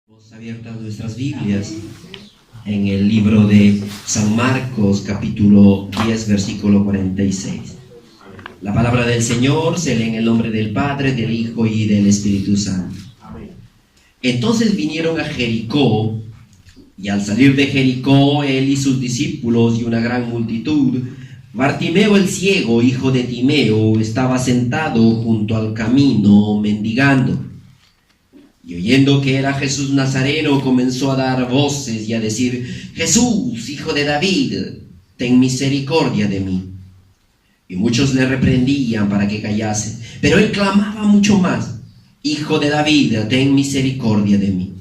Hemos abierto nuestras Biblias en el libro de San Marcos, capítulo 10, versículo 46. La palabra del Señor se lee en el nombre del Padre, del Hijo y del Espíritu Santo. Entonces vinieron a Jericó, y al salir de Jericó, él y sus discípulos y una gran multitud, Bartimeo el ciego, hijo de Timeo, estaba sentado junto al camino mendigando. Y oyendo que era Jesús Nazareno, comenzó a dar voces y a decir: Jesús, hijo de David, ten misericordia de mí. Y muchos le reprendían para que callase, pero él clamaba mucho más: Hijo de David, ten misericordia de mí.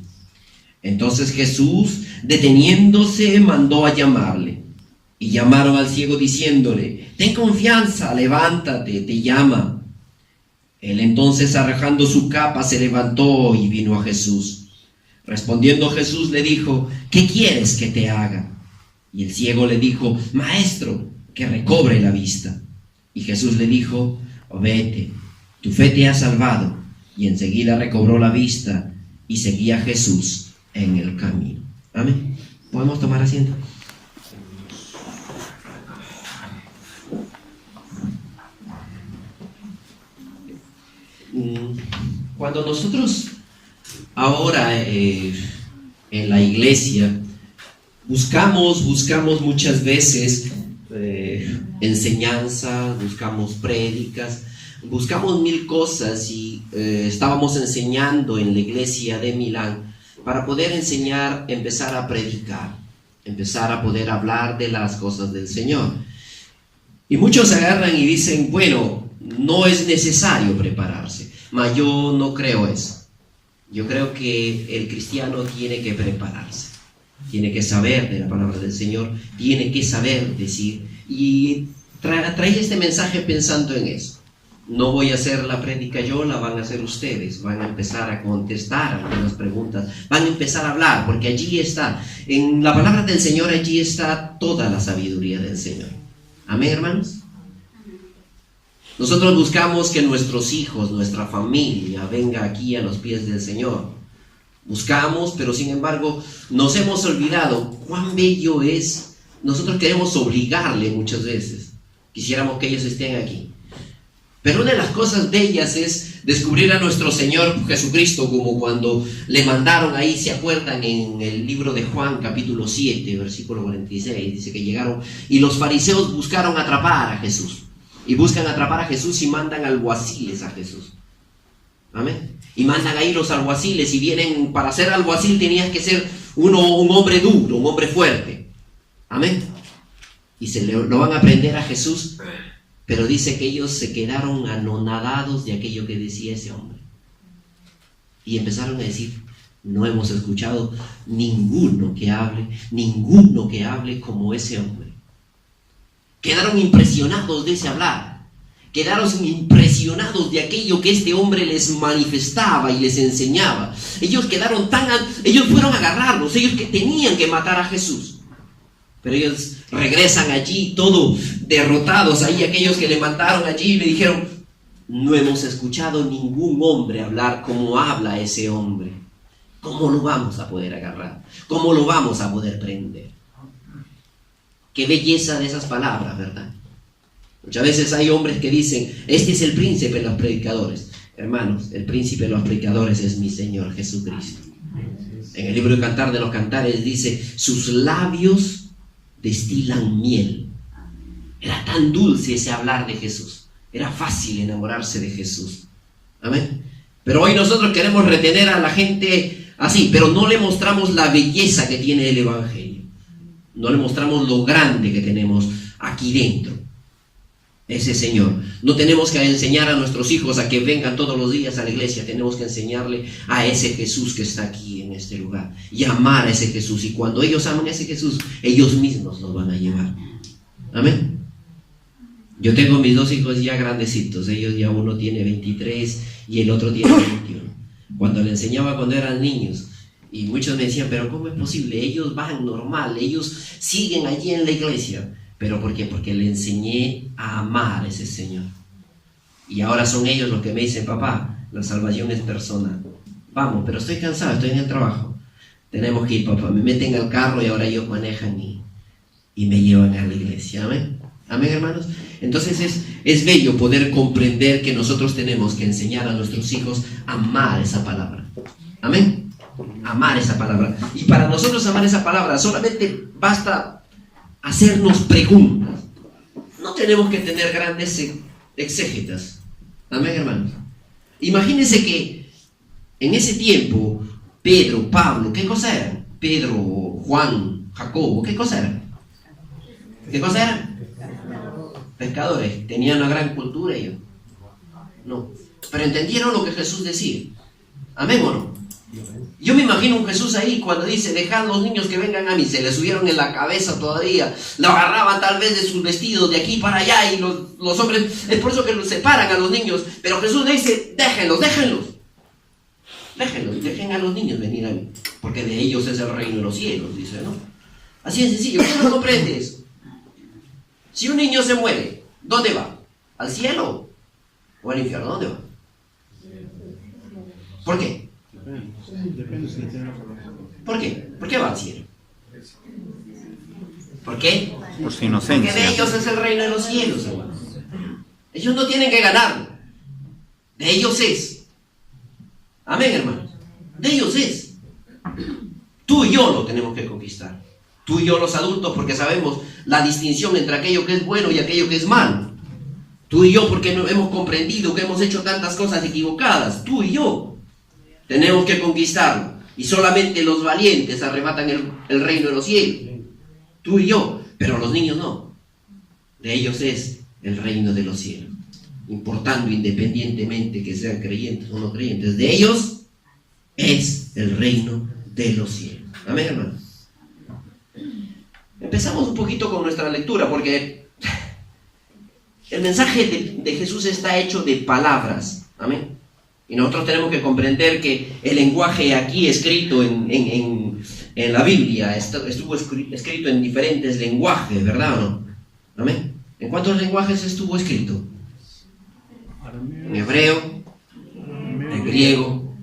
Entonces Jesús, deteniéndose, mandó a llamarle. Y llamaron al ciego diciéndole: Ten confianza, levántate, te llama. Él entonces, arrojando su capa, se levantó y vino a Jesús. Respondiendo Jesús le dijo: ¿Qué quieres que te haga? Y el ciego le dijo: Maestro, que recobre la vista. Y Jesús le dijo: Vete, tu fe te ha salvado. Y enseguida recobró la vista y seguía a Jesús en el camino. Amén. ¿Podemos tomar asiento? Cuando nosotros ahora en la iglesia buscamos muchas veces enseñanza, buscamos prédicas, buscamos mil cosas y estábamos enseñando en la iglesia de Milán para poder enseñar, empezar a predicar, empezar a poder hablar de las cosas del Señor. Y muchos agarran y dicen: bueno, no es necesario prepararse. Mas yo no creo eso. Yo creo que el cristiano tiene que prepararse, tiene que saber de la palabra del Señor, tiene que saber decir. Y traí este mensaje pensando en eso. No voy a hacer la prédica yo, la van a hacer ustedes. Van a empezar a contestar algunas preguntas, van a empezar a hablar, porque allí está, en la palabra del Señor, allí está toda la sabiduría del Señor. Amén, hermanos. Nosotros buscamos que nuestros hijos, nuestra familia, venga aquí a los pies del Señor. Buscamos, pero sin embargo nos hemos olvidado cuán bello es. Nosotros queremos obligarle muchas veces. Quisiéramos que ellos estén aquí. Pero una de las cosas bellas es descubrir a nuestro Señor Jesucristo, como cuando le mandaron ahí, ¿se acuerdan? En el libro de Juan, capítulo 7, versículo 46, dice que llegaron y los fariseos buscaron atrapar a Jesús. Y buscan atrapar a Jesús y mandan alguaciles a Jesús. Amén. Y mandan ahí los alguaciles y vienen, para ser alguacil tenías que ser un hombre duro, un hombre fuerte. Amén. Y lo van a prender a Jesús, pero dice que ellos se quedaron anonadados de aquello que decía ese hombre. Y empezaron a decir: no hemos escuchado ninguno que hable como ese hombre. Quedaron impresionados de ese hablar. Quedaron impresionados de aquello que este hombre les manifestaba y les enseñaba. Ellos fueron a agarrarlos, ellos que tenían que matar a Jesús. Pero ellos regresan allí todo derrotados, ahí aquellos que le mataron allí y le dijeron: no hemos escuchado ningún hombre hablar como habla ese hombre. ¿Cómo lo vamos a poder agarrar? ¿Cómo lo vamos a poder prender? Qué belleza de esas palabras, ¿verdad? Muchas veces hay hombres que dicen: este es el príncipe de los predicadores. Hermanos, el príncipe de los predicadores es mi Señor Jesucristo. En el libro de Cantar de los Cantares dice: sus labios destilan miel. Era tan dulce ese hablar de Jesús. Era fácil enamorarse de Jesús. Amén. Pero hoy nosotros queremos retener a la gente así, pero no le mostramos la belleza que tiene el Evangelio. No le mostramos lo grande que tenemos aquí dentro. Ese Señor. No tenemos que enseñar a nuestros hijos a que vengan todos los días a la iglesia. Tenemos que enseñarle a ese Jesús que está aquí en este lugar. Y amar a ese Jesús. Y cuando ellos aman a ese Jesús, ellos mismos los van a llevar. Amén. Yo tengo mis dos hijos ya grandecitos. Ellos ya, uno tiene 23 y el otro tiene 21. Cuando le enseñaba cuando eran niños, y muchos me decían: pero ¿cómo es posible? Ellos van normal, ellos siguen allí en la iglesia. ¿Pero por qué? Porque le enseñé a amar a ese Señor. Y ahora son ellos los que me dicen: papá, la salvación es personal. Vamos, pero estoy cansado, estoy en el trabajo. tenemos que ir, papá. Me meten al carro y ahora ellos manejan y me llevan a la iglesia. Amén. Amén, hermanos. Entonces es bello poder comprender que nosotros tenemos que enseñar a nuestros hijos a amar esa palabra. Amén. Amar esa palabra. Y para nosotros amar esa palabra solamente basta hacernos preguntas. No tenemos que tener grandes exégetas. Amén, hermanos. Imagínense que en ese tiempo Pedro, Pablo, ¿qué cosa eran? Pedro, Juan, Jacobo, ¿qué cosa eran? ¿Qué cosa eran? Pescadores. ¿Tenían una gran cultura ellos? No. Pero entendieron lo que Jesús decía. ¿Amén o no? Yo me imagino un Jesús ahí cuando dice, dejad los niños que vengan a mí. Se le subieron en la cabeza todavía, lo agarraban tal vez de sus vestidos de aquí para allá, y los hombres, es por eso que los separan a los niños. Pero Jesús le dice, déjenlos, dejen a los niños venir a mí, porque de ellos es el reino de los cielos, dice, ¿no? Así de sencillo. ¿Quién no comprende eso? Si un niño se muere, ¿dónde va? ¿Al cielo o al infierno? ¿Dónde va? ¿Por qué? ¿Por qué? ¿Por qué va al cielo? ¿Por qué? Por su inocencia. Porque de ellos es el reino de los cielos, hermanos. Ellos no tienen que ganarlo. De ellos es. Amén, hermanos. De ellos es. Tú y yo lo tenemos que conquistar. Tú y yo los adultos, porque sabemos la distinción entre aquello que es bueno y aquello que es malo. Tú y yo porque no hemos comprendido que hemos hecho tantas cosas equivocadas. Tú y yo tenemos que conquistarlo. Y solamente los valientes arrebatan el reino de los cielos. Tú y yo. Pero los niños no. De ellos es el reino de los cielos. Importando independientemente que sean creyentes o no creyentes. De ellos es el reino de los cielos. Amén, hermanos. Empezamos un poquito con nuestra lectura, porque el mensaje de Jesús está hecho de palabras. Amén. Y nosotros tenemos que comprender que el lenguaje aquí escrito en la Biblia estuvo escrito en diferentes lenguajes, ¿verdad o no? Amén. ¿En cuántos lenguajes estuvo escrito? En hebreo, en griego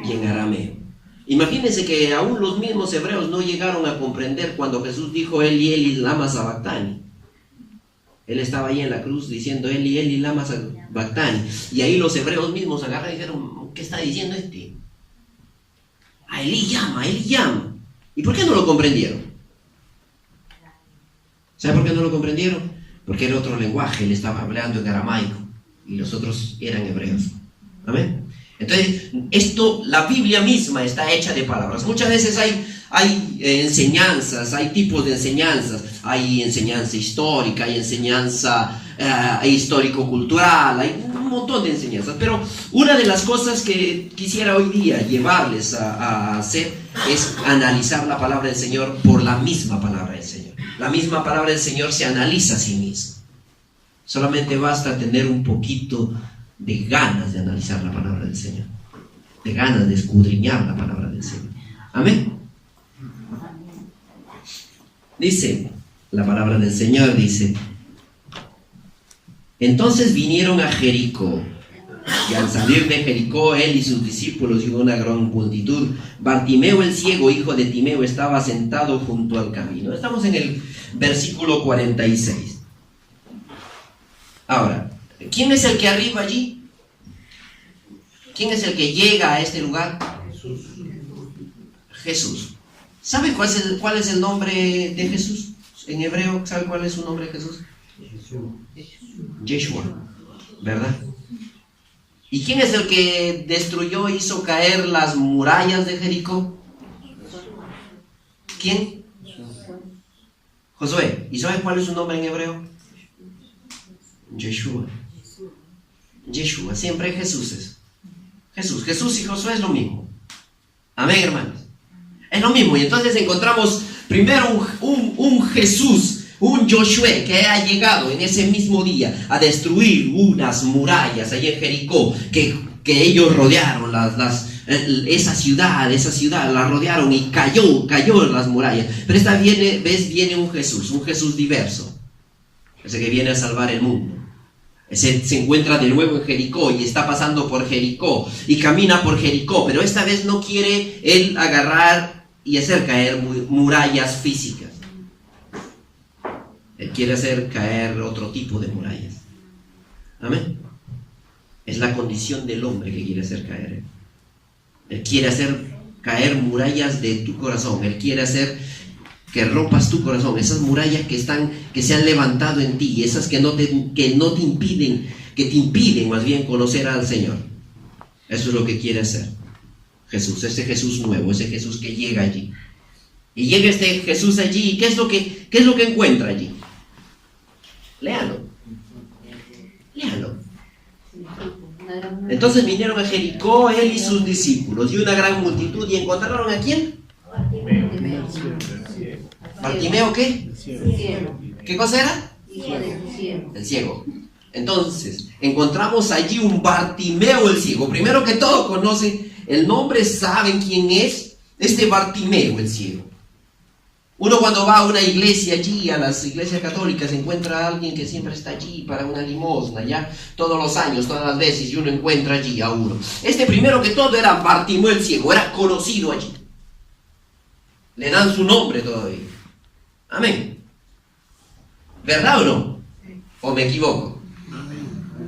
y en arameo. Imagínense que aún los mismos hebreos no llegaron a comprender cuando Jesús dijo Eli, Eli, lama sabactani. Él estaba ahí en la cruz diciendo Eli, Eli, lama sabactani. Y ahí los hebreos mismos agarraron y dijeron, ¿qué está diciendo este? A Eli llama, Eli llama. ¿Y por qué no lo comprendieron? ¿Sabe por qué no lo comprendieron? Porque era otro lenguaje, él estaba hablando en aramaico y los otros eran hebreos. Amén. Entonces, la Biblia misma está hecha de palabras. Muchas veces hay enseñanzas, hay tipos de enseñanzas. Hay enseñanza histórica, hay enseñanza histórico-cultural, hay un montón de enseñanzas. Pero una de las cosas que quisiera hoy día llevarles a hacer es analizar la palabra del Señor por la misma palabra del Señor. La misma palabra del Señor se analiza a sí misma. Solamente basta tener un poquito de ganas de analizar la palabra del Señor, de ganas de escudriñar la palabra del Señor. Amén. Dice la palabra del Señor, dice: entonces vinieron a Jericó, y al salir de Jericó él y sus discípulos y una gran multitud, Bartimeo el ciego, hijo de Timeo, estaba sentado junto al camino. Estamos en el versículo 46. Ahora, ¿quién es el que arriba allí? ¿Quién es el que llega a este lugar? Jesús. ¿Sabe cuál es el nombre de Jesús? En hebreo, ¿sabe cuál es su nombre de Jesús? Yeshua, ¿verdad? ¿Y quién es el que destruyó e hizo caer las murallas de Jericó? ¿Quién? Josué. ¿Y sabe cuál es su nombre en hebreo? Yeshua. Yeshua, siempre Jesús es. Jesús y Josué es lo mismo. Amén, hermanos. Es lo mismo. Y entonces encontramos primero un Jesús, un Josué que ha llegado en ese mismo día a destruir unas murallas allí en Jericó que ellos rodearon esa ciudad la rodearon y cayó en las murallas. Pero esta vez viene un Jesús diverso, ese que viene a salvar el mundo. Se encuentra de nuevo en Jericó y está pasando por Jericó y camina por Jericó, pero esta vez no quiere él agarrar y hacer caer murallas físicas. Él quiere hacer caer otro tipo de murallas. Amén. Es la condición del hombre que quiere hacer caer. Él quiere hacer caer murallas de tu corazón. Él quiere hacer que rompas tu corazón. Esas murallas que se han levantado en ti, esas que no te impiden, que te impiden más bien conocer al Señor. Eso es lo que quiere hacer Jesús, ese Jesús nuevo, ese Jesús que llega allí. Y llega este Jesús allí, ¿y qué es lo que encuentra allí? Léalo. Entonces vinieron a Jericó él y sus discípulos y una gran multitud, y encontraron ¿a quién? ¿Bartimeo qué? ¿Qué cosa era? El ciego. Entonces, encontramos allí un Bartimeo el ciego. Primero que todo, conocen el nombre, saben quién es este Bartimeo el ciego. Uno cuando va a una iglesia allí, a las iglesias católicas, encuentra a alguien que siempre está allí para una limosna, ya todos los años, todas las veces, y uno encuentra allí a uno. Este primero que todo era Bartimeo el ciego, era conocido allí. Le dan su nombre todavía. Amén. ¿Verdad o no? ¿O me equivoco?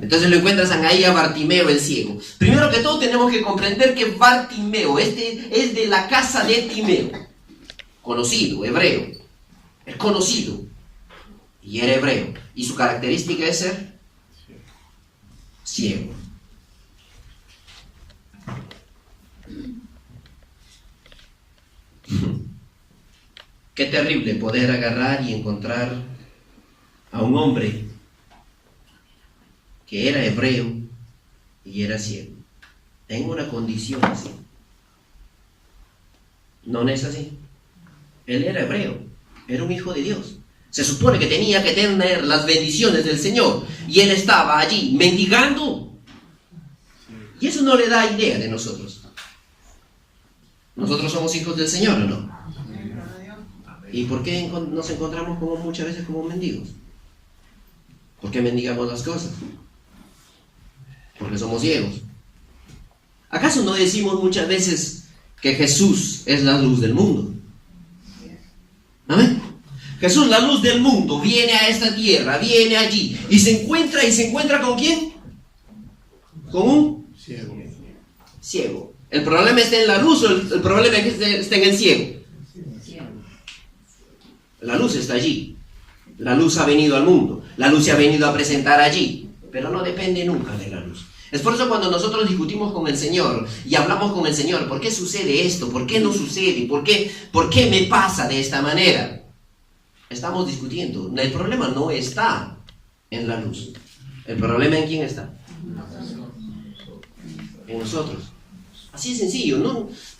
Entonces lo encuentras ahí a Bartimeo el ciego. Primero que todo tenemos que comprender que Bartimeo, este es de la casa de Timeo, conocido, hebreo. Es conocido y era hebreo. Y su característica es ser ciego. Qué terrible poder agarrar y encontrar a un hombre que era hebreo y era ciego. En una condición así. ¿No es así? Él era hebreo, era un hijo de Dios. Se supone que tenía que tener las bendiciones del Señor. Y él estaba allí mendigando. Y eso no le da idea de nosotros. ¿Nosotros somos hijos del Señor o no? ¿Y por qué nos encontramos muchas veces como mendigos? ¿Por qué mendigamos las cosas? Porque somos ciegos. ¿Acaso no decimos muchas veces que Jesús es la luz del mundo? ¿Amén? Jesús, la luz del mundo, viene a esta tierra, viene allí y se encuentra ¿con quién? Con un ciego. ¿El problema está en la luz o el problema es que está en el ciego? La luz está allí. La luz ha venido al mundo. La luz se ha venido a presentar allí. Pero no depende nunca de la luz. Es por eso cuando nosotros discutimos con el Señor y hablamos con el Señor, ¿por qué sucede esto? ¿Por qué no sucede? ¿Por qué me pasa de esta manera? Estamos discutiendo. El problema no está en la luz. ¿El problema en quién está? En nosotros. Así es sencillo.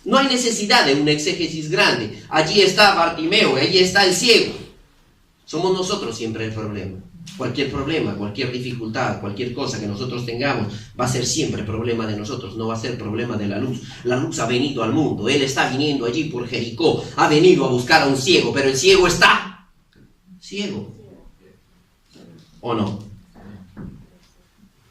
No hay necesidad de una exégesis grande. Allí está Bartimeo, allí está el ciego. Somos nosotros siempre el problema. Cualquier problema, cualquier dificultad, cualquier cosa que nosotros tengamos, va a ser siempre problema de nosotros, no va a ser problema de la luz. La luz ha venido al mundo, Él está viniendo allí por Jericó, ha venido a buscar a un ciego, pero el ciego está ciego. ¿O no?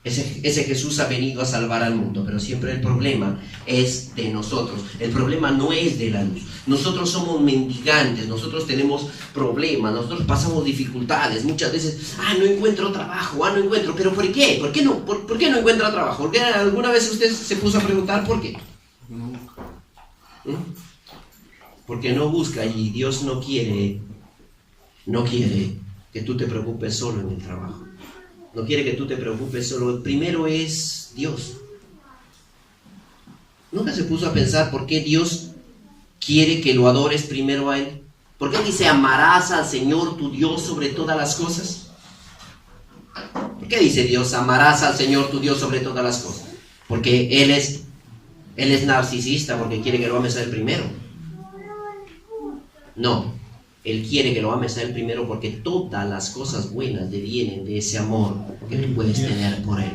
Ese Jesús ha venido a salvar al mundo, pero siempre el problema es de nosotros. El problema no es de la luz. Nosotros somos mendigantes, nosotros tenemos problemas, nosotros pasamos dificultades. Muchas veces, no encuentro trabajo, no encuentro. ¿Pero por qué? ¿Por qué no encuentra trabajo? ¿Por qué alguna vez usted se puso a preguntar por qué? Porque no busca y Dios no quiere que tú te preocupes solo en el trabajo. No quiere que tú te preocupes solo. Primero es Dios. ¿Nunca se puso a pensar por qué Dios quiere que lo adores primero a Él? ¿Por qué dice amarás al Señor tu Dios sobre todas las cosas? ¿Por qué dice Dios amarás al Señor tu Dios sobre todas las cosas? Porque Él es narcisista, porque quiere que lo ames a Él primero. No. Él quiere que lo ames a Él primero porque todas las cosas buenas devienen de ese amor que tú puedes tener por Él.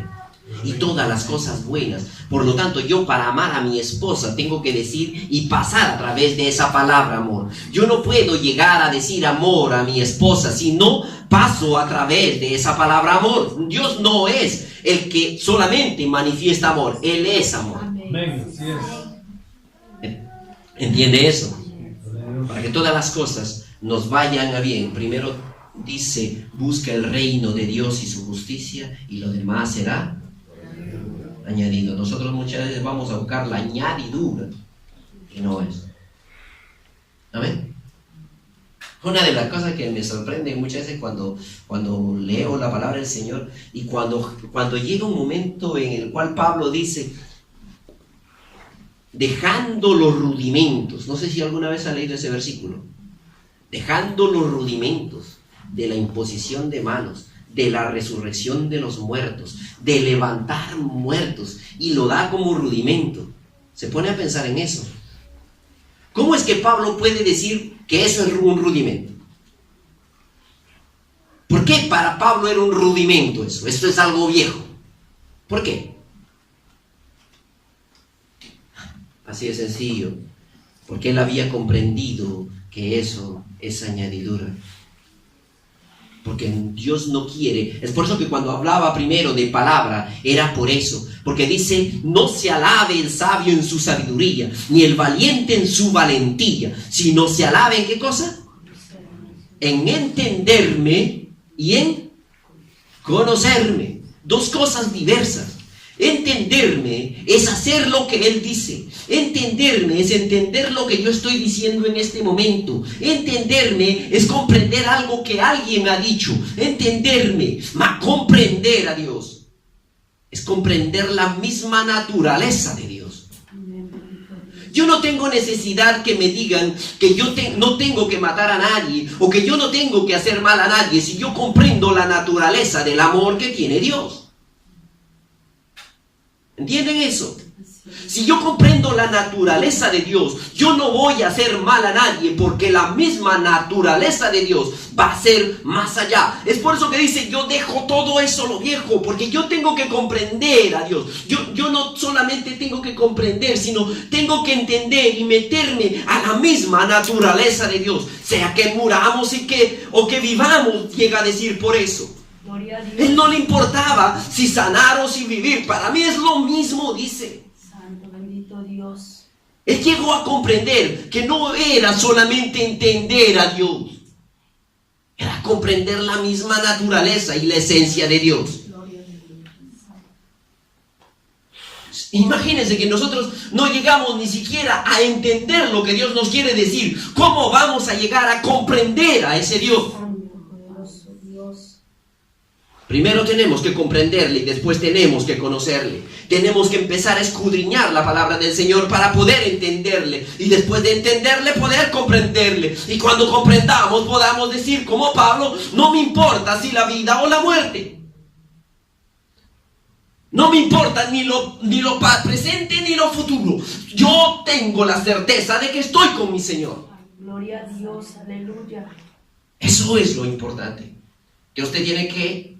Y todas las cosas buenas. Por lo tanto, yo para amar a mi esposa tengo que decir y pasar a través de esa palabra amor. Yo no puedo llegar a decir amor a mi esposa si no paso a través de esa palabra amor. Dios no es el que solamente manifiesta amor. Él es amor. Amén. ¿Entiende eso? Para que todas las cosas nos vayan a bien. Primero dice, busca el reino de Dios y su justicia, y lo demás será añadido. Nosotros muchas veces vamos a buscar la añadidura, que no es. Amén. Una de las cosas que me sorprende muchas veces cuando leo la palabra del Señor, y cuando llega un momento en el cual Pablo dice, dejando los rudimentos, no sé si alguna vez ha leído ese versículo, dejando los rudimentos de la imposición de manos, de la resurrección de los muertos, de levantar muertos, y lo da como rudimento. Se pone a pensar en eso. ¿Cómo es que Pablo puede decir que eso es un rudimento? ¿Por qué para Pablo era un rudimento eso? Esto es algo viejo. ¿Por qué? Así de sencillo. Porque él había comprendido que eso es añadidura. Porque Dios no quiere. Es por eso que cuando hablaba primero de palabra, era por eso. Porque dice, no se alabe el sabio en su sabiduría, ni el valiente en su valentía, sino se alabe en ¿qué cosa? En entenderme y en conocerme. Dos cosas diversas. Entenderme es hacer lo que Él dice. Entenderme es entender lo que yo estoy diciendo en este momento. Entenderme es comprender algo que alguien ha dicho. Entenderme, comprender a Dios, es comprender la misma naturaleza de Dios. Yo no tengo necesidad que me digan que yo no tengo que matar a nadie, o que yo no tengo que hacer mal a nadie, si yo comprendo la naturaleza del amor que tiene Dios. ¿Entienden eso? Si yo comprendo la naturaleza de Dios, yo no voy a hacer mal a nadie, porque la misma naturaleza de Dios va a ser más allá. Es por eso que dice, yo dejo todo eso lo viejo, porque yo tengo que comprender a Dios. Yo no solamente tengo que comprender, sino tengo que entender y meterme a la misma naturaleza de Dios. Sea que muramos o que vivamos, llega a decir por eso. Él no le importaba si sanar o si vivir. Para mí es lo mismo, dice. Santo, bendito Dios. Él llegó a comprender que no era solamente entender a Dios, era comprender la misma naturaleza y la esencia de Dios. Imagínense que nosotros no llegamos ni siquiera a entender lo que Dios nos quiere decir. ¿Cómo vamos a llegar a comprender a ese Dios? Primero tenemos que comprenderle y después tenemos que conocerle. Tenemos que empezar a escudriñar la palabra del Señor para poder entenderle. Y después de entenderle, poder comprenderle. Y cuando comprendamos, podamos decir como Pablo, no me importa si la vida o la muerte. No me importa ni lo presente ni lo futuro. Yo tengo la certeza de que estoy con mi Señor. Gloria a Dios, aleluya. Eso es lo importante. Que usted tiene que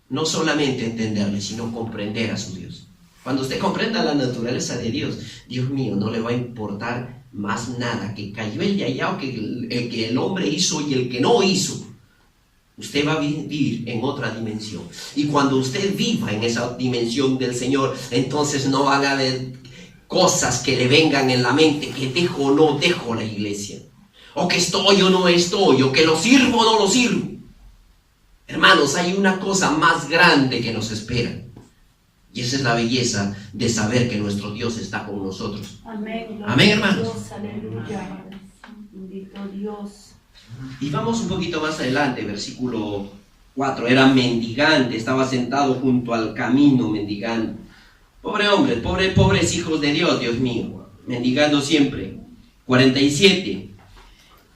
no solamente entenderle, sino comprender a su Dios. Cuando usted comprenda la naturaleza de Dios, Dios mío, no le va a importar más nada, que cayó el de allá o que el hombre hizo y el que no hizo. Usted va a vivir en otra dimensión. Y cuando usted viva en esa dimensión del Señor, entonces no van a haber cosas que le vengan en la mente, que dejo o no dejo la iglesia, o que estoy o no estoy, o que lo sirvo o no lo sirvo. Hermanos, hay una cosa más grande que nos espera. Y esa es la belleza de saber que nuestro Dios está con nosotros. Amén. Amén, hermanos. Dios, aleluya. Bendito Dios. Y vamos un poquito más adelante, versículo 4. Era mendigante, estaba sentado junto al camino mendigando. Pobre hombre, pobres hijos de Dios, Dios mío, mendigando siempre. 47.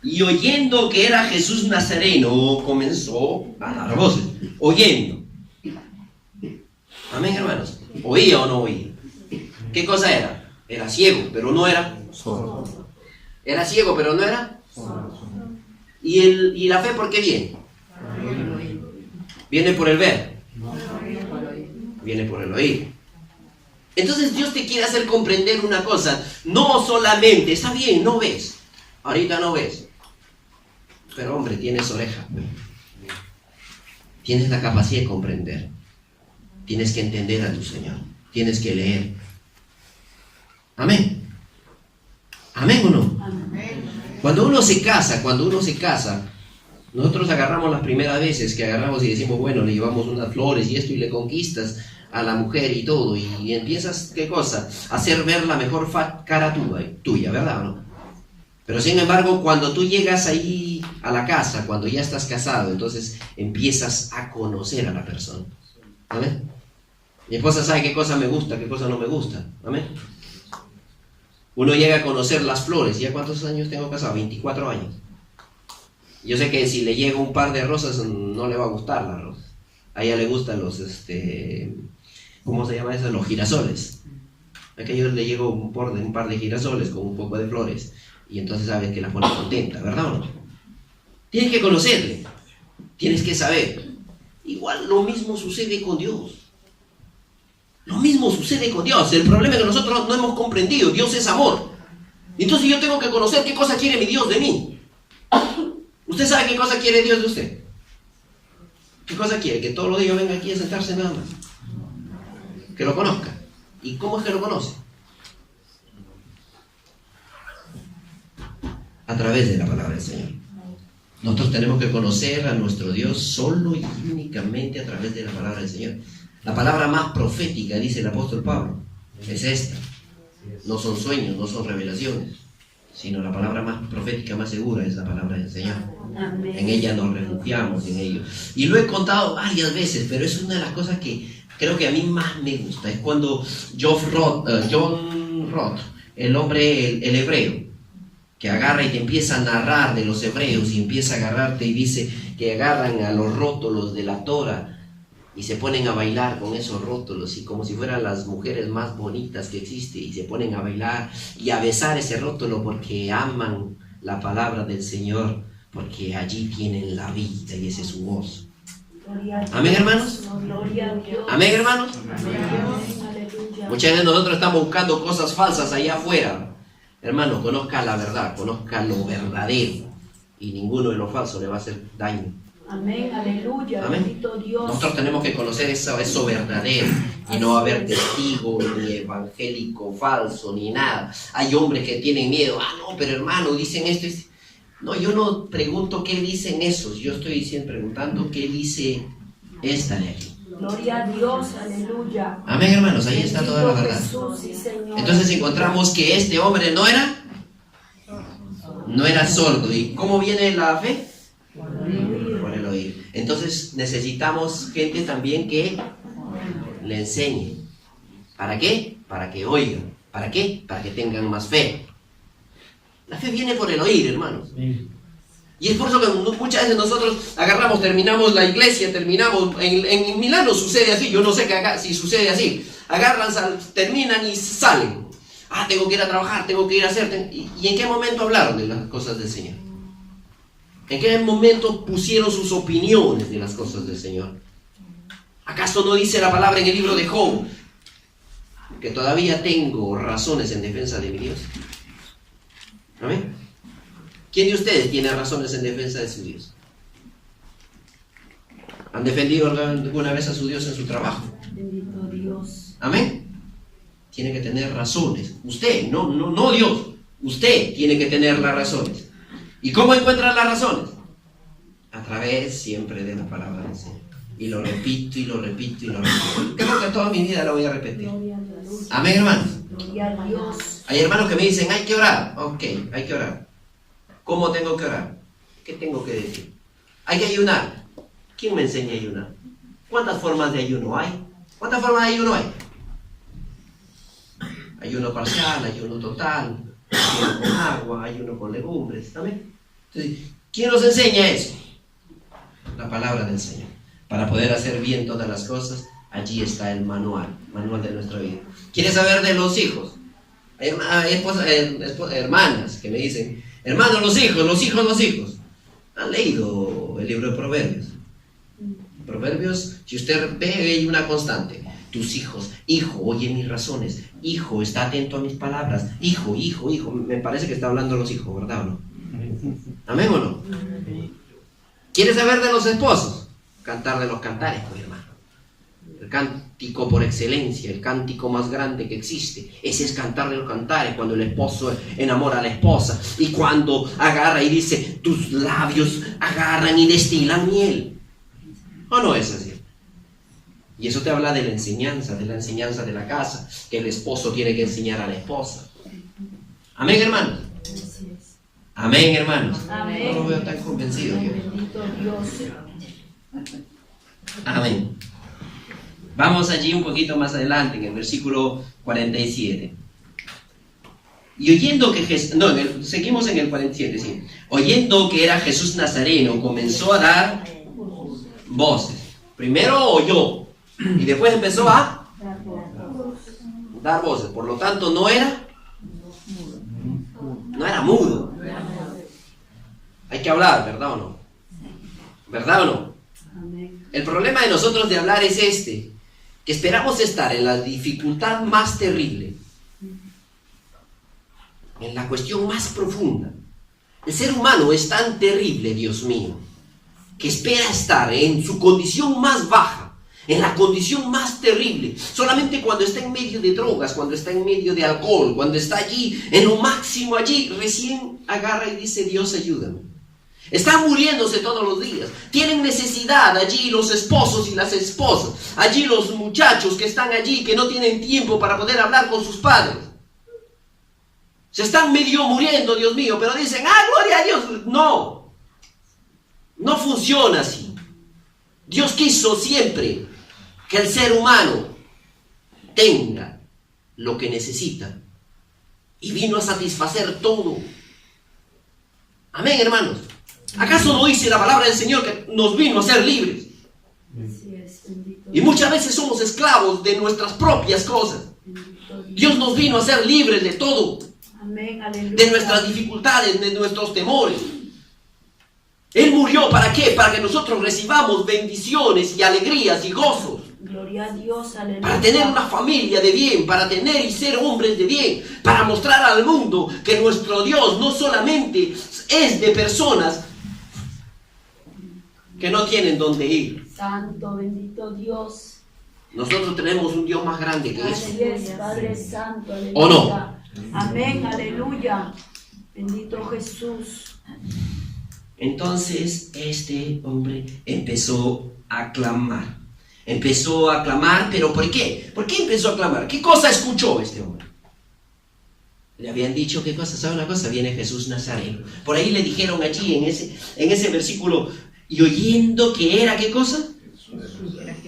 Y oyendo que era Jesús Nazareno, comenzó a dar voces. Oyendo. Amén, hermanos. ¿Oía o no oía? ¿Qué cosa era? Era ciego, pero no era sordo. Era ciego, pero no era sordo. ¿Y la fe por qué viene? ¿Viene por el ver? Viene por el oír. Entonces Dios te quiere hacer comprender una cosa. No solamente, está bien, no ves. Ahorita no ves. Pero hombre, tienes oreja. Tienes la capacidad de comprender. Tienes que entender a tu Señor. Tienes que leer. Amén. ¿Amén o no? Amén. Cuando uno se casa, nosotros agarramos las primeras veces que agarramos y decimos, bueno, le llevamos unas flores y esto y le conquistas a la mujer y todo, y empiezas, ¿qué cosa? A hacer ver la mejor cara tuya, ¿verdad o no? Pero sin embargo, cuando tú llegas ahí a la casa, cuando ya estás casado, entonces empiezas a conocer a la persona. ¿Amén? Mi esposa sabe qué cosa me gusta, qué cosa no me gusta. ¿Amén? Uno llega a conocer las flores. ¿Ya cuántos años tengo casado? 24 años. Yo sé que si le llega un par de rosas no le va a gustar las rosas. A ella le gustan los, ¿cómo se llama eso? Los girasoles. A que yo le llego un par de girasoles con un poco de flores. Y entonces sabes que la pone contenta, ¿verdad o no? Tienes que conocerle. Tienes que saber. Igual lo mismo sucede con Dios. Lo mismo sucede con Dios. El problema es que nosotros no hemos comprendido. Dios es amor. Entonces yo tengo que conocer qué cosa quiere mi Dios de mí. ¿Usted sabe qué cosa quiere Dios de usted? ¿Qué cosa quiere? Que todos los días venga aquí a sentarse nada más. Que lo conozca. ¿Y cómo es que lo conoce? A través de la palabra del Señor. Nosotros tenemos que conocer a nuestro Dios solo y únicamente a través de la palabra del Señor. La palabra más profética, dice el apóstol Pablo, es esta. No son sueños, no son revelaciones, sino la palabra más profética, más segura es la palabra del Señor. Amén. En ella nos refugiamos, en ello. Y lo he contado varias veces, pero es una de las cosas que creo que a mí más me gusta. Es cuando John Roth, el hombre, el hebreo, que agarra y te empieza a narrar de los hebreos y empieza a agarrarte y dice que agarran a los rótulos de la Torah y se ponen a bailar con esos rótulos y como si fueran las mujeres más bonitas que existen y se ponen a bailar y a besar ese rótulo porque aman la palabra del Señor, porque allí tienen la vida y ese es su voz. Amén, hermanos. Amén, hermanos. Muchas veces nosotros estamos buscando cosas falsas allá afuera. Hermano, conozca la verdad, conozca lo verdadero y ninguno de lo falso le va a hacer daño. Amén, aleluya, Amén. bendito Dios. Nosotros tenemos que conocer eso verdadero y no haber testigo ni evangélico falso ni nada. Hay hombres que tienen miedo. No, pero hermano, dicen esto. No, yo no pregunto qué dicen esos. Yo estoy preguntando qué dice esta de aquí. Gloria a Dios, aleluya. Amén, hermanos, ahí está toda la verdad. Jesús, sí, Señor. Entonces encontramos que este hombre no era sordo. ¿Y cómo viene la fe? Por el oír. Entonces necesitamos gente también que le enseñe. ¿Para qué? Para que oigan. ¿Para qué? Para que tengan más fe. La fe viene por el oír, hermanos. Y es por eso que muchas veces nosotros terminamos la iglesia, en Milano sucede así, yo no sé que acá si sucede así. Agarran, terminan y salen. Tengo que ir a trabajar, tengo que ir a hacer. ¿Y en qué momento hablaron de las cosas del Señor? ¿En qué momento pusieron sus opiniones de las cosas del Señor? ¿Acaso no dice la palabra en el libro de Job que todavía tengo razones en defensa de mi Dios? ¿Amén? ¿Quién de ustedes tiene razones en defensa de su Dios? ¿Han defendido alguna vez a su Dios en su trabajo? Bendito Dios. ¿Amén? Tiene que tener razones. Usted, no Dios. Usted tiene que tener las razones. ¿Y cómo encuentra las razones? A través siempre de la palabra del Señor. Y lo repito y lo repito y lo repito. Creo que toda mi vida lo voy a repetir. Amén, hermanos. Gloria a Dios. Hay hermanos que me dicen, hay que orar. Ok, hay que orar. ¿Cómo tengo que orar? ¿Qué tengo que decir? Hay que ayunar. ¿Quién me enseña a ayunar? ¿Cuántas formas de ayuno hay? ¿Cuántas formas de ayuno hay? Ayuno parcial, ayuno total, ayuno con agua, ayuno con legumbres. ¿También? Entonces, ¿quién nos enseña eso? La palabra del Señor. Para poder hacer bien todas las cosas, allí está el manual de nuestra vida. ¿Quieres saber de los hijos? Hay hermanas que me dicen, hermanos, los hijos. ¿Han leído el libro de Proverbios? Proverbios, si usted ve, hay una constante. Tus hijos, hijo, oye mis razones. Hijo, está atento a mis palabras. Hijo. Me parece que está hablando de los hijos, ¿verdad o no? ¿Amén o no? ¿Quieres saber de los esposos? Cantar de los cantares, pues, hermano. El canto. cántico por excelencia, el cántico más grande que existe. Ese es cantarle los cantares, cuando el esposo enamora a la esposa y cuando agarra y dice, tus labios agarran y destilan miel. ¿O no es así? Y eso te habla de la enseñanza de la casa, que el esposo tiene que enseñar a la esposa. Amén, hermanos. Amén, hermanos. Amén. No lo veo tan convencido yo. Bendito Dios. Amén. Vamos allí un poquito más adelante, en el versículo 47. Y oyendo que seguimos en el 47, sí. Oyendo que era Jesús Nazareno, comenzó a dar voces. Primero oyó y después empezó a dar voces. Por lo tanto, no era mudo. Hay que hablar, ¿verdad o no? ¿Verdad o no? El problema de nosotros de hablar es que esperamos estar en la dificultad más terrible, en la cuestión más profunda. El ser humano es tan terrible, Dios mío, que espera estar en su condición más baja, en la condición más terrible, solamente cuando está en medio de drogas, cuando está en medio de alcohol, cuando está allí, en lo máximo allí, recién agarra y dice, Dios, ayúdame. Están muriéndose todos los días, tienen necesidad allí los esposos y las esposas, allí los muchachos que están allí, que no tienen tiempo para poder hablar con sus padres. Se están medio muriendo, Dios mío, pero dicen, gloria a Dios. No, no funciona así. Dios quiso siempre que el ser humano tenga lo que necesita y vino a satisfacer todo. Amén, hermanos. ¿Acaso no dice la palabra del Señor que nos vino a ser libres? Y muchas veces somos esclavos de nuestras propias cosas. Dios nos vino a ser libres de todo. Amén, aleluya. De nuestras dificultades, de nuestros temores. Él murió, ¿para qué? Para que nosotros recibamos bendiciones y alegrías y gozos. Gloria a Dios, aleluya. Para tener una familia de bien, para tener y ser hombres de bien, para mostrar al mundo que nuestro Dios no solamente es de personas que no tienen dónde ir. Santo, bendito Dios. Nosotros tenemos un Dios más grande que eso. Así es, Padre Santo, aleluya. ¿O no? Amén, aleluya. Bendito Jesús. Entonces este hombre empezó a clamar. Empezó a clamar, pero ¿por qué? ¿Por qué empezó a clamar? ¿Qué cosa escuchó este hombre? Le habían dicho, ¿qué cosa? ¿Sabe una cosa? Viene Jesús Nazareno. Por ahí le dijeron allí en ese versículo, y oyendo que era, ¿qué cosa?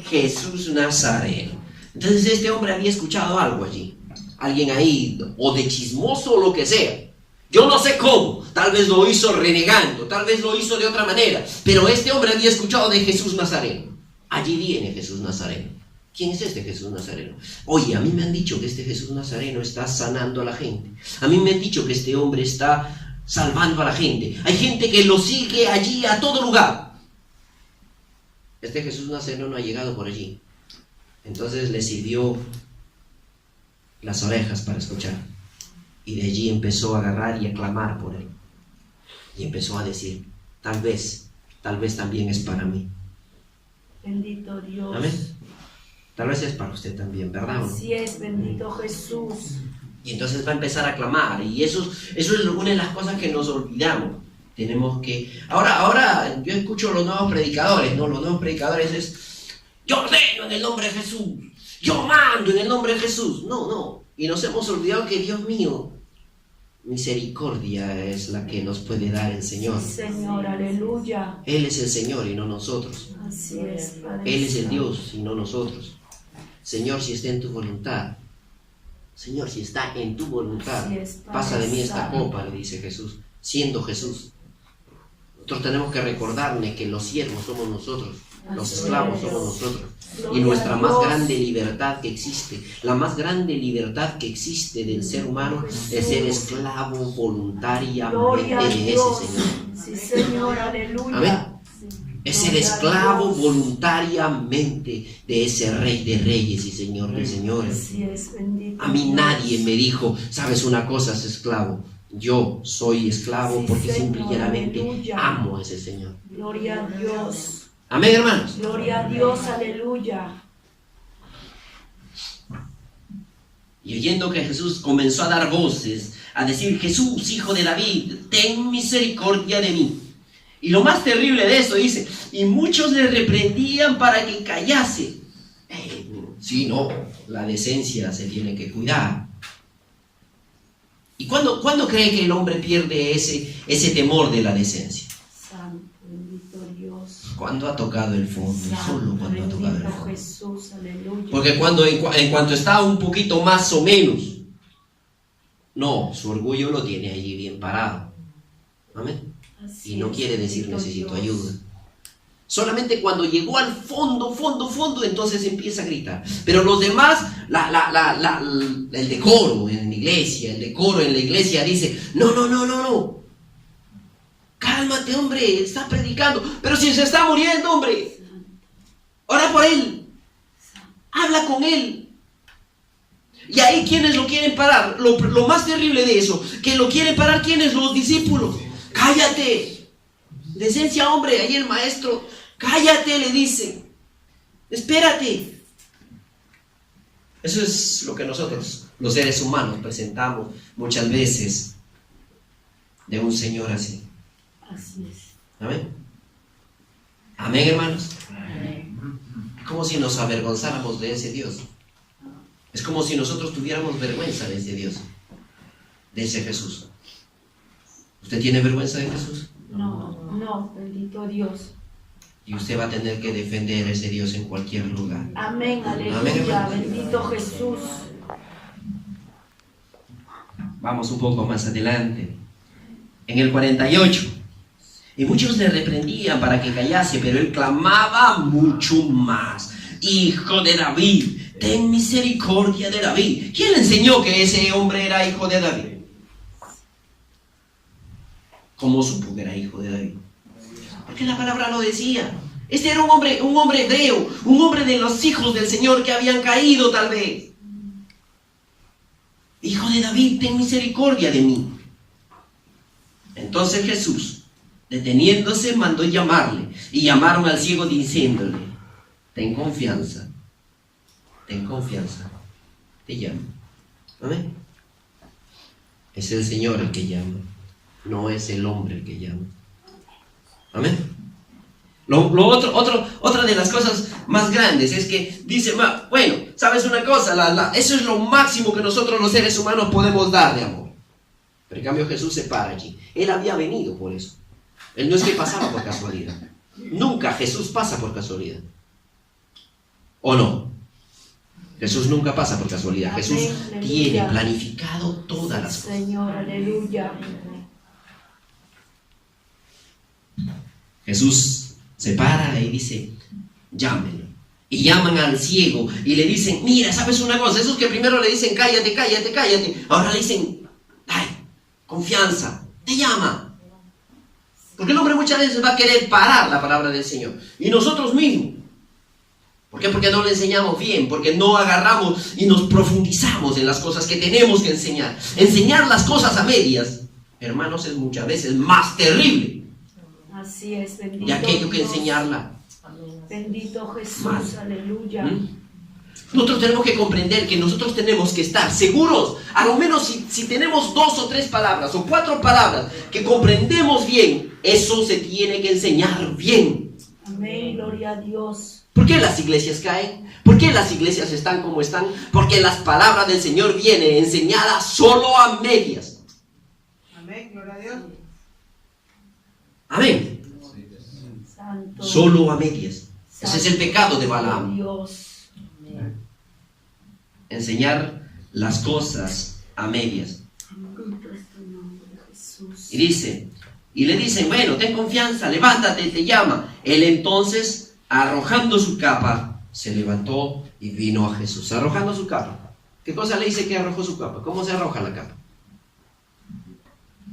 Jesús Nazareno. Entonces este hombre había escuchado algo allí. Alguien ahí, o de chismoso o lo que sea. Yo no sé cómo, tal vez lo hizo renegando, tal vez lo hizo de otra manera, pero este hombre había escuchado de Jesús Nazareno. Allí viene Jesús Nazareno. ¿Quién es este Jesús Nazareno? Oye, a mí me han dicho que este Jesús Nazareno está sanando a la gente. A mí me han dicho que este hombre está salvando a la gente. Hay gente que lo sigue allí a todo lugar. Este Jesús Nazareno no ha llegado por allí. Entonces le sirvió las orejas para escuchar. Y de allí empezó a agarrar y a clamar por él. Y empezó a decir, tal vez también es para mí. Bendito Dios. Amén. Tal vez es para usted también, ¿verdad? Así es, bendito Jesús. Y entonces va a empezar a clamar. Y eso es una de las cosas que nos olvidamos. Tenemos que... Ahora yo escucho los nuevos predicadores, ¿no? Los nuevos predicadores es, yo ordeno en el nombre de Jesús. Yo mando en el nombre de Jesús. No. Y nos hemos olvidado que, Dios mío, misericordia es la que nos puede dar el Señor. Sí, Señor, aleluya. Él es el Señor y no nosotros. Así es, Padre. Él es el Dios y no nosotros. Señor, si está en tu voluntad. Señor, si está en tu voluntad. Así es, Padre Pasa de mí esta Santo. copa, le dice Jesús. Siendo Jesús. Nosotros tenemos que recordarle que los siervos somos nosotros. Los Así esclavos es. somos nosotros. Gloria Y nuestra a más Dios. grande libertad que existe, la más grande libertad que existe del ser humano es ser esclavo voluntariamente Gloria a de ese Dios. Señor. Sí, Señor, aleluya. Amén. Es ser Gloria a esclavo Dios. voluntariamente de ese Rey de Reyes y Señor de Señores. Así es, bendito A mí Dios. nadie me dijo, sabes una cosa, es esclavo. Yo soy esclavo Sí, porque Señor, simple y llanamente aleluya. amo a ese Señor. Gloria a Dios. Amén, hermanos. Gloria a Dios, aleluya. Y oyendo que Jesús comenzó a dar voces, a decir: Jesús, hijo de David, ten misericordia de mí. Y lo más terrible de eso dice: y muchos le reprendían para que callase. Sí, no, la decencia se tiene que cuidar. ¿Y cuándo cree que el hombre pierde ese temor de la decencia? Santo, bendito Dios. Cuando ha tocado el fondo, solo cuando ha tocado el fondo. Jesús, aleluya. Porque en cuanto está un poquito más o menos, no, su orgullo lo tiene allí bien parado. Amén. Así Y no es, quiere decir bendito necesito Dios. ayuda. Solamente cuando llegó al fondo, entonces empieza a gritar. Pero los demás, el decoro en la iglesia dice: no. Cálmate, hombre, está predicando. Pero si se está muriendo, hombre, ora por él. Habla con él. Y ahí, ¿quiénes lo quieren parar? Lo más terrible de eso, que lo quieren parar, ¿quiénes? Los discípulos. Cállate. Decencia, hombre. Ahí el maestro: cállate, le dice. Espérate. Eso es lo que nosotros, los seres humanos, presentamos muchas veces de un Señor así. Así es. Amén. Amén, hermanos. Amén. Es como si nos avergonzáramos de ese Dios. Es como si nosotros tuviéramos vergüenza de ese Dios, de ese Jesús. ¿Usted tiene vergüenza de Jesús? No, bendito Dios. Y usted va a tener que defender a ese Dios en cualquier lugar. Amén, aleluya, Amén, hermanos. bendito Jesús. Vamos un poco más adelante. En el 48. Y muchos le reprendían para que callase, pero él clamaba mucho más: Hijo de David, ten misericordia de David. ¿Quién le enseñó que ese hombre era hijo de David? ¿Cómo supo que era hijo de David? Porque la palabra lo decía. Este era un hombre hebreo, un hombre de los hijos del Señor que habían caído tal vez. Hijo de David, ten misericordia de mí. Entonces Jesús, deteniéndose, mandó llamarle. Y llamaron al ciego diciéndole: ten confianza, te llamo. ¿Amén? Es el Señor el que llama, no es el hombre el que llama. Amén. Otra de las cosas más grandes es que dice: bueno, ¿sabes una cosa? Eso es lo máximo que nosotros los seres humanos podemos dar de amor. Pero en cambio Jesús se para aquí. Él había venido por eso. Él no es que pasaba por casualidad. Nunca Jesús pasa por casualidad. ¿O no? Jesús nunca pasa por casualidad. Amén, Jesús aleluya. tiene planificado todas las cosas. Señor, aleluya. Jesús se para y dice: llámenlo. Y llaman al ciego y le dicen: mira, ¿sabes una cosa? Esos que primero le dicen: cállate, ahora le dicen: ay, confianza, te llama. Porque el hombre muchas veces va a querer parar la palabra del Señor. Y nosotros mismos. ¿Por qué? Porque no le enseñamos bien, porque no agarramos y nos profundizamos en las cosas que tenemos que enseñar. Enseñar las cosas a medias, hermanos, es muchas veces más terrible Así es, bendito de aquello que Dios. enseñarla. Bendito Jesús, Más. aleluya. Nosotros tenemos que comprender que nosotros tenemos que estar seguros, a lo menos si tenemos 2 o 3 palabras o 4 palabras que comprendemos bien, eso se tiene que enseñar bien. Amén, gloria a Dios. ¿Por qué las iglesias caen? ¿Por qué las iglesias están como están? Porque las palabras del Señor vienen enseñadas solo a medias. Amén, gloria a Dios. Amén. Santo. Solo a medias. Ese es el pecado de Balaam. Dios. Enseñar las cosas a medias. Bendito es tu nombre, Jesús. Y dice, y le dicen: bueno, ten confianza, levántate, te llama. Él entonces, arrojando su capa, se levantó y vino a Jesús. Arrojando su capa. ¿Qué cosa le dice que arrojó su capa? ¿Cómo se arroja la capa?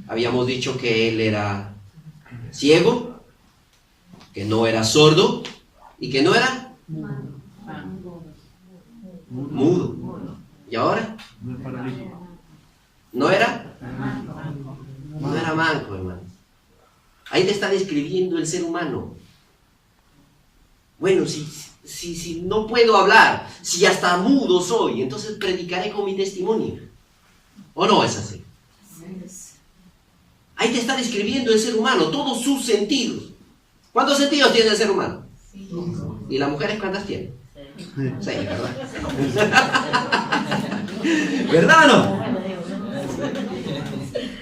Habíamos dicho que él era ciego, que no era sordo y que no era mudo. ¿Y ahora? ¿No era? No era manco, hermano. Ahí te está describiendo el ser humano. Bueno, si no puedo hablar, si hasta mudo soy, entonces predicaré con mi testimonio. ¿O no es así? Ahí te está describiendo el ser humano, todos sus sentidos. ¿Cuántos sentidos tiene el ser humano? Sí. ¿Y las mujeres cuántas tienen? Sí, ¿verdad? ¿Verdad o no?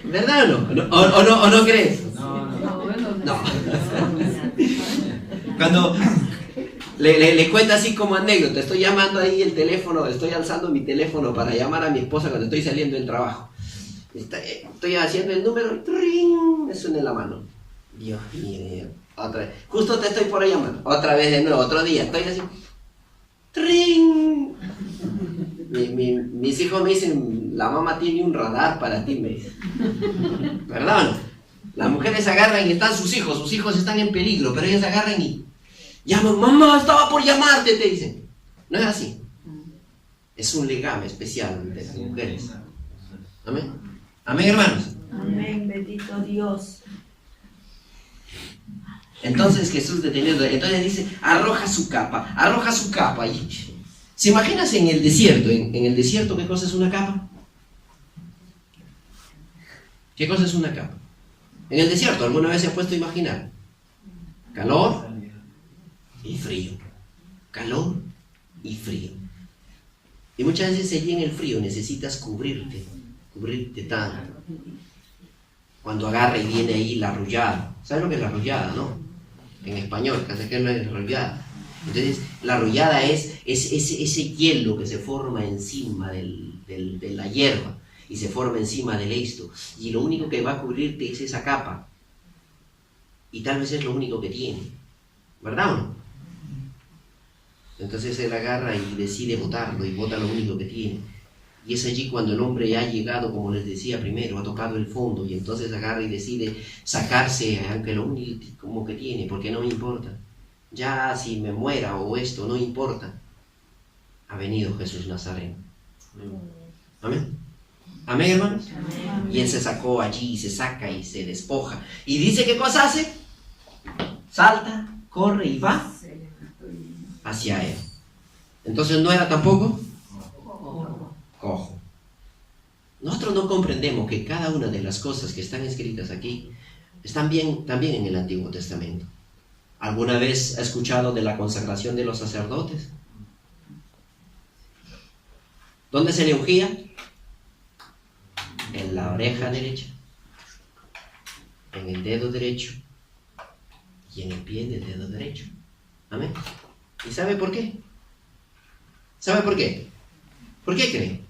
¿Verdad o no? ¿O no crees? No. Cuando le cuento así como anécdota, estoy llamando ahí el teléfono, estoy alzando mi teléfono para llamar a mi esposa cuando estoy saliendo del trabajo. Estoy haciendo el número, ¡tring! Me suena en la mano. Dios mío, otra vez. Justo te estoy por llamar. Otra vez de nuevo, otro día. Estoy así. ¡Tring! Mis hijos me dicen, la mamá tiene un radar para ti, me dicen. ¿Verdad o no? Las mujeres agarran y están sus hijos están en peligro, pero ellas agarran y llaman, mamá, estaba por llamarte, te dicen. No es así. Es un legame especial de las mujeres. Amén. Amén, hermanos. Amén, bendito Dios. Entonces Jesús deteniendo, entonces dice, arroja su capa. Y, ¿se imaginas en el desierto? En el desierto, ¿qué cosa es una capa? ¿Qué cosa es una capa? En el desierto, ¿alguna vez se ha puesto a imaginar? Calor y frío. Calor y frío. Y muchas veces allí en el frío necesitas cubrirte tanto. Cuando agarra y viene ahí la arrullada. ¿Sabes lo que es la arrullada, no? En español, casi que no es arrullada. Entonces, la arrullada es ese hielo que se forma encima de la hierba y se forma encima del esto. Y lo único que va a cubrirte es esa capa. Y tal vez es lo único que tiene. ¿Verdad o no? Entonces él agarra y decide botarlo y bota lo único que tiene. Y es allí cuando el hombre ya ha llegado, como les decía primero, ha tocado el fondo y entonces agarra y decide sacarse, aunque lo único como que tiene, porque no me importa. Ya si me muera o esto, no importa. Ha venido Jesús Nazareno. Amén. Amén, hermanos. Amén. Y él se sacó allí, se saca y se despoja. Y dice, ¿qué cosa hace? Salta, corre y va hacia él. Entonces no era tampoco cojo. Nosotros no comprendemos que cada una de las cosas que están escritas aquí están también en el Antiguo Testamento. ¿Alguna vez ha escuchado de la consagración de los sacerdotes? ¿Dónde se le ungía? En la oreja derecha, en el dedo derecho y en el pie del dedo derecho. Amén. ¿Y sabe por qué? ¿Sabe por qué? ¿Por qué cree?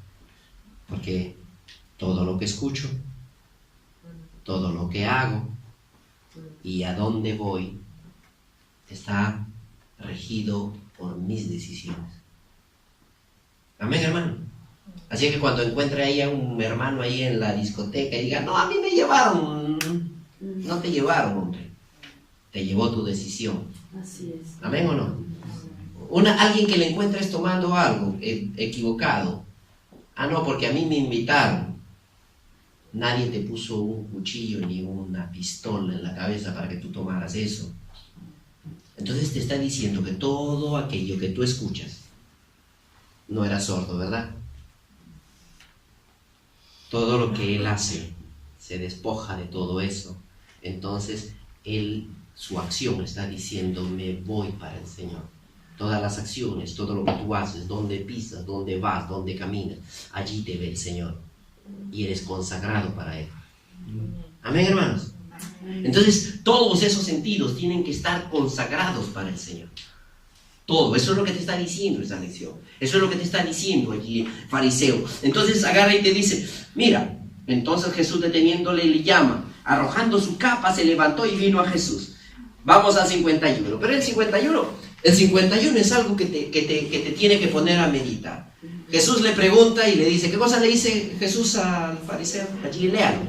Porque todo lo que escucho, todo lo que hago y a dónde voy está regido por mis decisiones. Amén, hermano. Así que cuando encuentre ahí a un hermano ahí en la discoteca y diga, no, a mí me llevaron. No te llevaron, hombre. Te llevó tu decisión. Así es. ¿Amén o no? Alguien que le encuentres tomando algo equivocado. Ah, no, porque a mí me invitaron. Nadie te puso un cuchillo ni una pistola en la cabeza para que tú tomaras eso. Entonces te está diciendo que todo aquello que tú escuchas, no era sordo, ¿verdad? Todo lo que él hace se despoja de todo eso. Entonces su acción está diciendo, me voy para el Señor. Todas las acciones, todo lo que tú haces, donde pisas, donde vas, donde caminas, allí te ve el Señor. Y eres consagrado para Él. Amén, hermanos. Entonces, todos esos sentidos tienen que estar consagrados para el Señor. Todo, eso es lo que te está diciendo esa lección. Eso es lo que te está diciendo allí, fariseo. Entonces agarra y te dice, mira, entonces Jesús deteniéndole le llama, arrojando su capa se levantó y vino a Jesús. Vamos al 51. Pero el 51 es algo que te tiene que poner a meditar. Jesús le pregunta y le dice, ¿qué cosa le dice Jesús al fariseo? Allí léalo.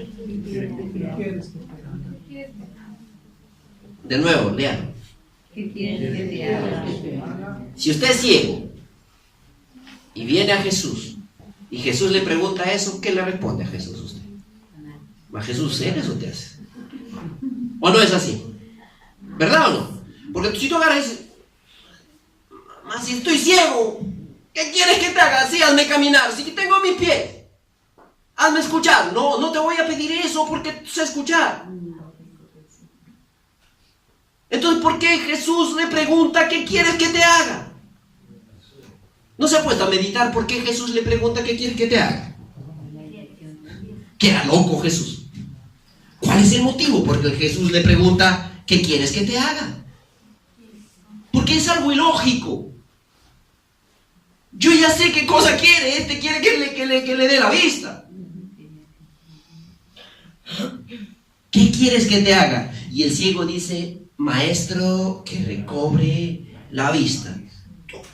De nuevo, léalo. Si usted es ciego y viene a Jesús y Jesús le pregunta eso, ¿qué le responde a Jesús usted? ¿A Jesús eres o te haces? ¿O no es así? ¿Verdad o no? Porque si tú agarras y dices, Mas si estoy ciego, ¿qué quieres que te haga? Sí, hazme caminar. Si tengo mis pies, hazme escuchar. No, no te voy a pedir eso porque sé escuchar. Entonces, ¿por qué Jesús le pregunta qué quieres que te haga? ¿No se ha puesto a meditar por qué Jesús le pregunta qué quieres que te haga? Que era loco Jesús. ¿Cuál es el motivo por el que Jesús le pregunta qué quieres que te haga? Porque es algo ilógico. Yo ya sé qué cosa quiere. Este quiere que le dé la vista. ¿Qué quieres que te haga? Y el ciego dice: maestro, que recobre la vista.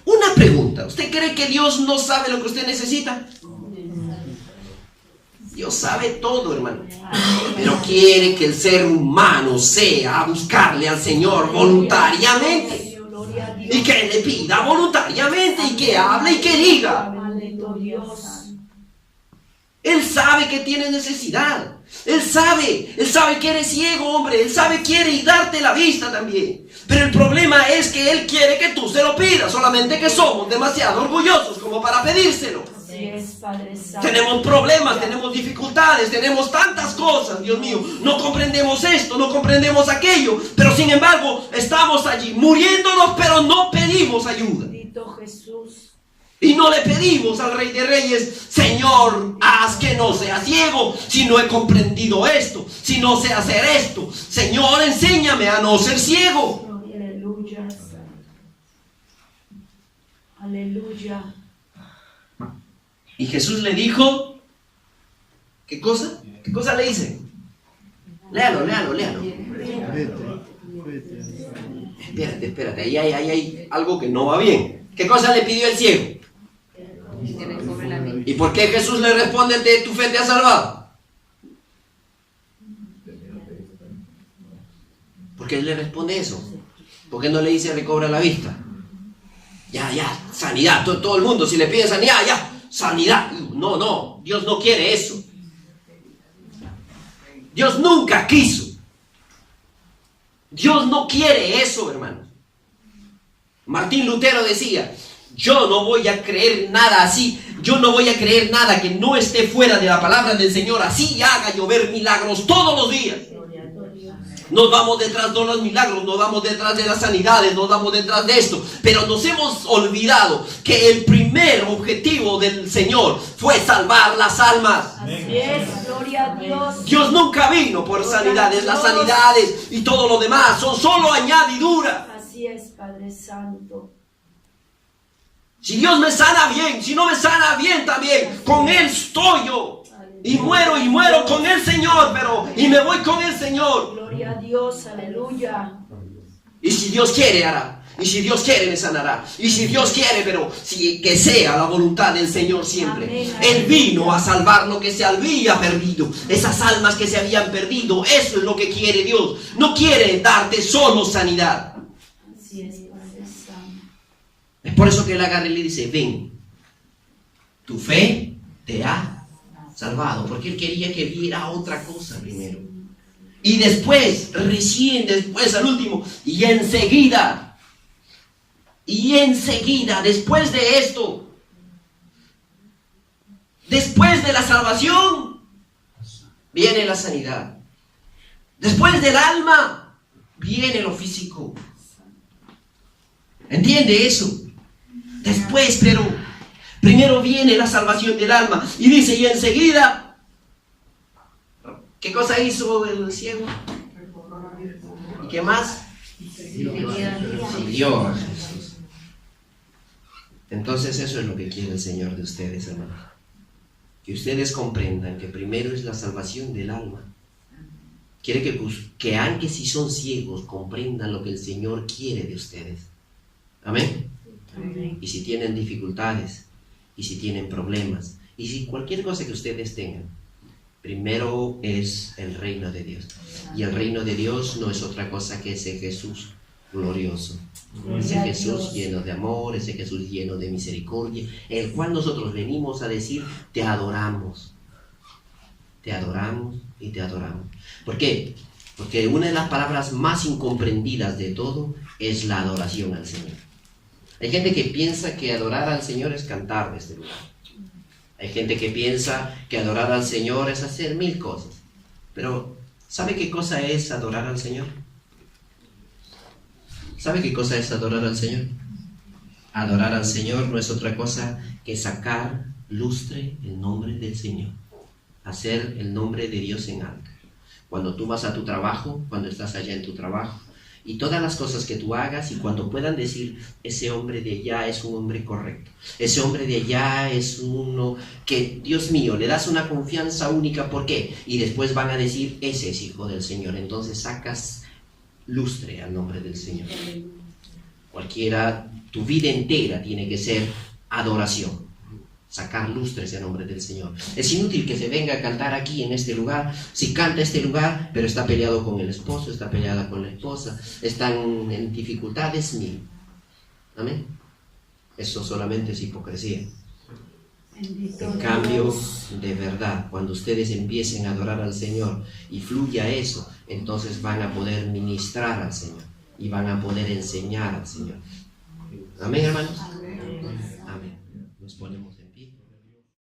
Una pregunta: ¿usted cree que Dios no sabe lo que usted necesita? Dios sabe todo, hermano. Pero quiere que el ser humano sea a buscarle al Señor voluntariamente. Y que le pida voluntariamente, y que hable y que diga. Él sabe que tiene necesidad. Él sabe que eres ciego, hombre. Él sabe, quiere y darte la vista también. Pero el problema es que Él quiere que tú se lo pidas. Solamente que somos demasiado orgullosos como para pedírselo. Así es, Padre Santo. Tenemos problemas, tenemos dificultades, tenemos tantas cosas, Dios mío. No comprendemos esto, no comprendemos aquello. Pero sin embargo, estamos allí muriéndonos, pero no pedimos ayuda. Bendito Jesús. Y no le pedimos al Rey de Reyes: Señor, haz que no sea ciego si no he comprendido esto, si no sé hacer esto. Señor, enséñame a no ser ciego. Aleluya. Aleluya. Y Jesús le dijo, ¿qué cosa? ¿Qué cosa le dice? Léalo. Espérate, ahí hay algo que no va bien. ¿Qué cosa le pidió el ciego? ¿Y por qué Jesús le responde: tu fe te ha salvado? ¿Por qué él le responde eso? ¿Por qué no le dice: recobra la vista? Ya, sanidad. Todo el mundo, si le pide sanidad, ya, sanidad. No, Dios no quiere eso. Dios nunca quiso. Dios no quiere eso, hermano. Martín Lutero decía: yo no voy a creer nada así. Yo no voy a creer nada que no esté fuera de la palabra del Señor. Así haga llover milagros todos los días. Nos vamos detrás de los milagros, nos vamos detrás de las sanidades, nos vamos detrás de esto. Pero nos hemos olvidado que el primer objetivo del Señor fue salvar las almas. Así es, gloria a Dios. Dios nunca vino por sanidades. Las sanidades y todo lo demás son solo añadidura. Así es, Padre Santo. Si Dios me sana bien, si no me sana bien también, con Él estoy yo. Y muero con el Señor, y me voy con el Señor. Gloria a Dios, aleluya. Y si Dios quiere, hará. Y si Dios quiere, me sanará. Y si Dios quiere, que sea la voluntad del Señor siempre. Amén. Él vino a salvar lo que se había perdido. Esas almas que se habían perdido. Eso es lo que quiere Dios. No quiere darte solo sanidad. Así es, Padre Santo. Es por eso que Él agarra y le dice: ven, tu fe te ha salvado. Porque Él quería que viera otra cosa primero. Y después, recién después, al último, y enseguida, después de esto, después de la salvación, viene la sanidad. Después del alma, viene lo físico. ¿Entiende eso? Después, pero primero viene la salvación del alma. Y dice: y enseguida, ¿qué cosa hizo el ciego? ¿Y qué más? Siguió a Jesús. Entonces eso es lo que quiere el Señor de ustedes, hermanos. Que ustedes comprendan que primero es la salvación del alma. Quiere que aunque si son ciegos, comprendan lo que el Señor quiere de ustedes. Amén. Amén. Y si tienen dificultades, y si tienen problemas, y si cualquier cosa que ustedes tengan, primero es el reino de Dios. Y el reino de Dios no es otra cosa que ese Jesús glorioso, ese Jesús lleno de amor, ese Jesús lleno de misericordia, el cual nosotros venimos a decir: te adoramos y te adoramos. ¿Por qué? Porque una de las palabras más incomprendidas de todo es la adoración al Señor. Hay gente que piensa que adorar al Señor es cantar en este lugar. Hay gente que piensa que adorar al Señor es hacer 1000 cosas. Pero, ¿sabe qué cosa es adorar al Señor? ¿Sabe qué cosa es adorar al Señor? Adorar al Señor no es otra cosa que sacar lustre el nombre del Señor. Hacer el nombre de Dios en alto. Cuando tú vas a tu trabajo, cuando estás allá en tu trabajo, y todas las cosas que tú hagas, y cuando puedan decir, ese hombre de allá es un hombre correcto, ese hombre de allá es uno que, Dios mío, le das una confianza única, ¿por qué? Y después van a decir, ese es hijo del Señor. Entonces sacas lustre al nombre del Señor. Cualquiera, tu vida entera tiene que ser adoración. Sacar lustres en nombre del Señor. Es inútil que se venga a cantar aquí en este lugar. Si canta este lugar, pero está peleado con el esposo, está peleada con la esposa, están en dificultades, ni. Amén. Eso solamente es hipocresía. En cambio, de verdad, cuando ustedes empiecen a adorar al Señor y fluya eso, entonces van a poder ministrar al Señor y van a poder enseñar al Señor. Amén, hermanos. Amén. Nos ponemos en pie.